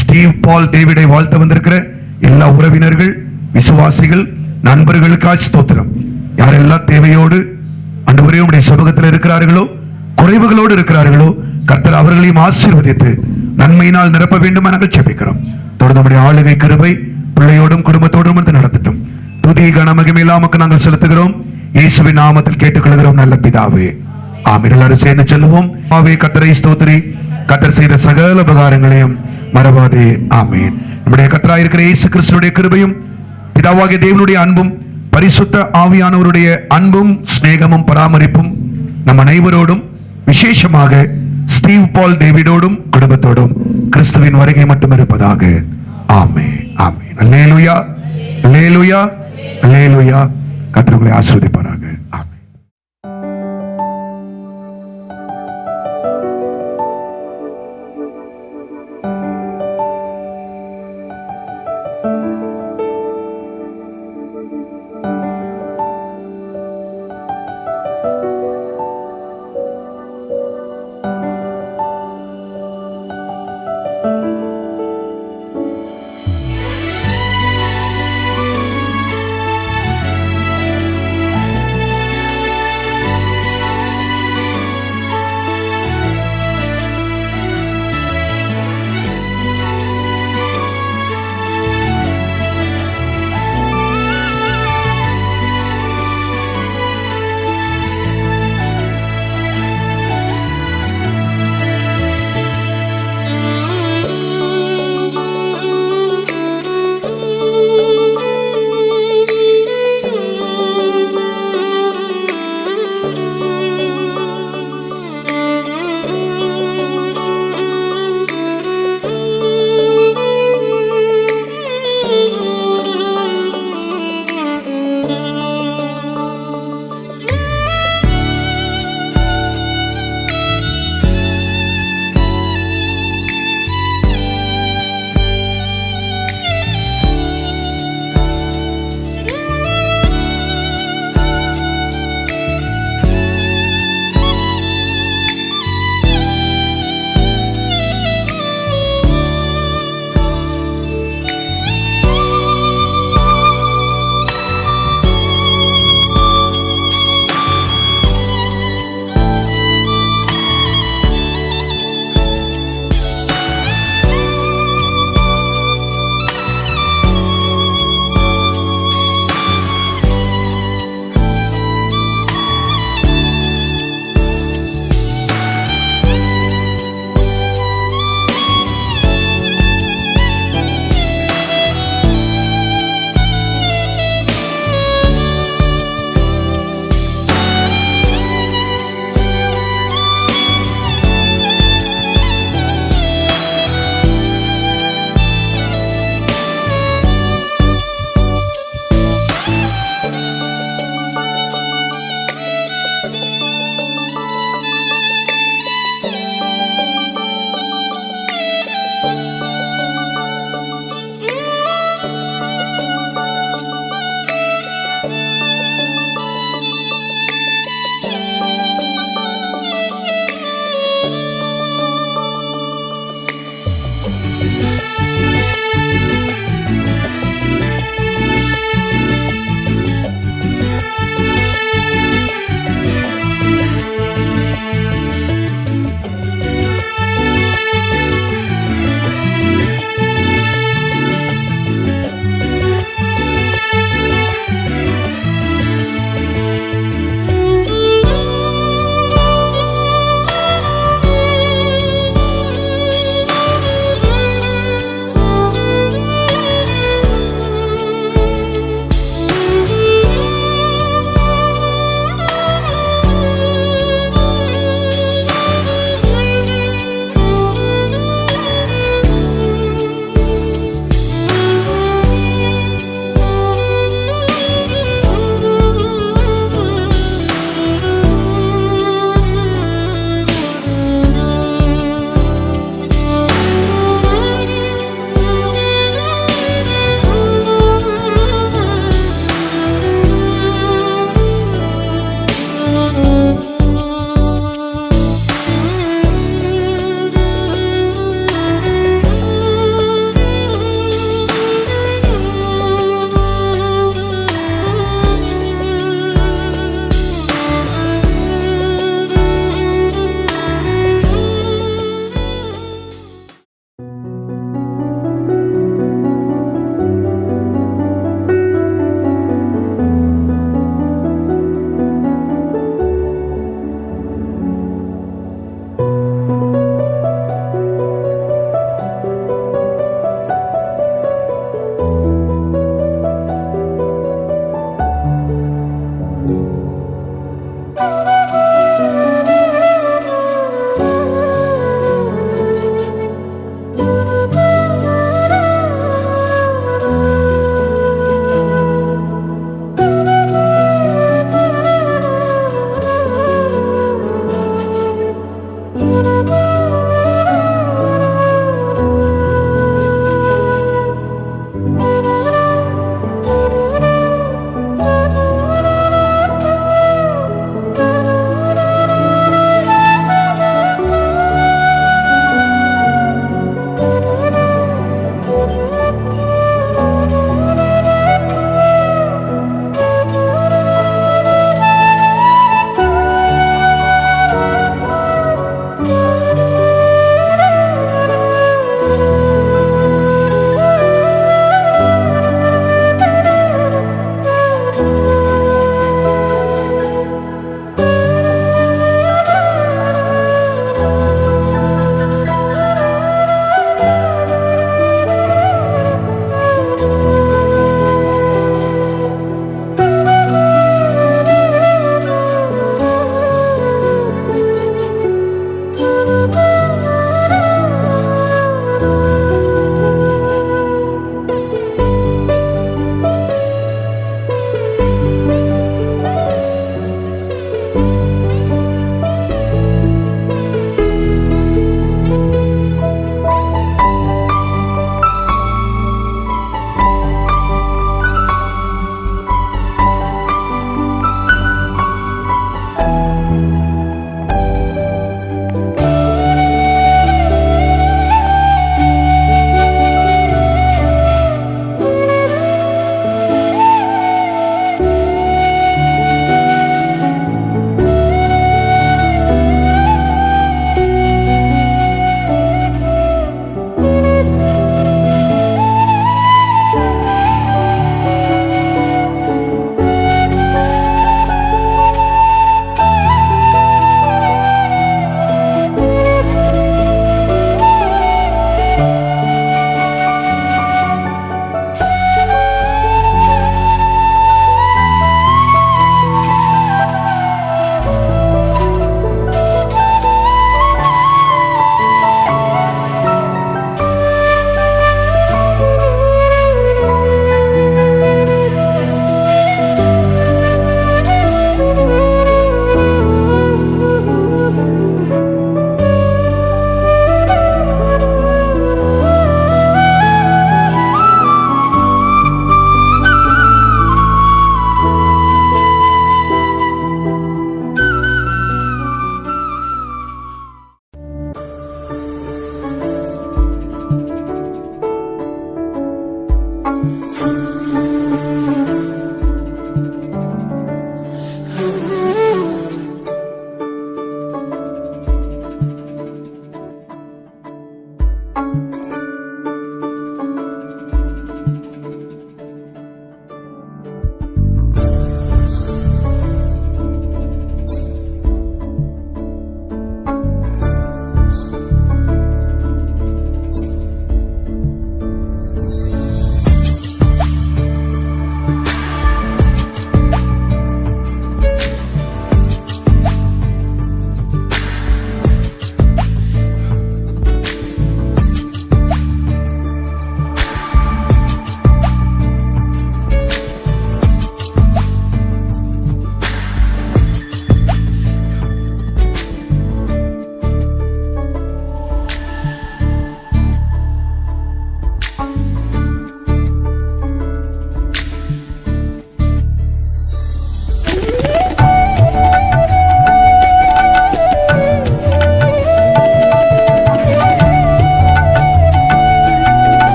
ஸ்டீவ் பால் டேவிடை வாழ்த்த வந்திருக்கிற எல்லா உறவினர்கள், விசுவாசிகள், நண்பர்களுக்காக ஸ்தோத்திரம். யாரெல்லாம் தேவையோடு ஆண்டவரே உம்முடைய சமூகத்தில் இருக்கிறார்களோ, குறைவுகளோடு இருக்கிறார்களோ, கர்த்தர் அவர்களையும் ஆசீர்வதித்து நன்மையினால் நிரப்ப வேண்டும் என ஜெபிக்கிறோம். தொடர்ந்து நம்முடைய ஆளுகை கிருபை பிள்ளையோடும் குடும்பத்தோடும் வந்து நடத்தட்டும். துதி கன மகிமையெல்லாம் நாங்கள் செலுத்துகிறோம். இயேசுவின் நாமத்தில் கேட்டுக்கொள்கிறோம் நல்ல பிதாவே, ஆமென். எல்லாரும் சேர்ந்து சொல்லுவோம். ஆவே, கர்த்தரை ஸ்தோத்திரி. கர்த்தர் செய்த சகல உபகாரங்களையும் மறவாதே. ஆமென். நம்முடைய கர்த்தராய் இருக்கிற இயேசு கிறிஸ்துவுடைய கிருபையும் பிதாவாகிய தேவனுடைய அன்பும் பரிசுத்த ஆவியானவருடைய அன்பும் சிநேகமும் பராமரிப்பும் நம் அனைவரோடும், விசேஷமாக ஸ்டீவ் பால் டேவிடோடும் குடும்பத்தோடும் கிறிஸ்துவின் வருகை மட்டும் இருப்பதாக. ஆமென், ஆமென். அல்லேலூயா, அல்லேலூயா, அல்லேலூயா. கர்த்தர் உங்களை ஆசீர்வதிப்பாராக. ஆமென்.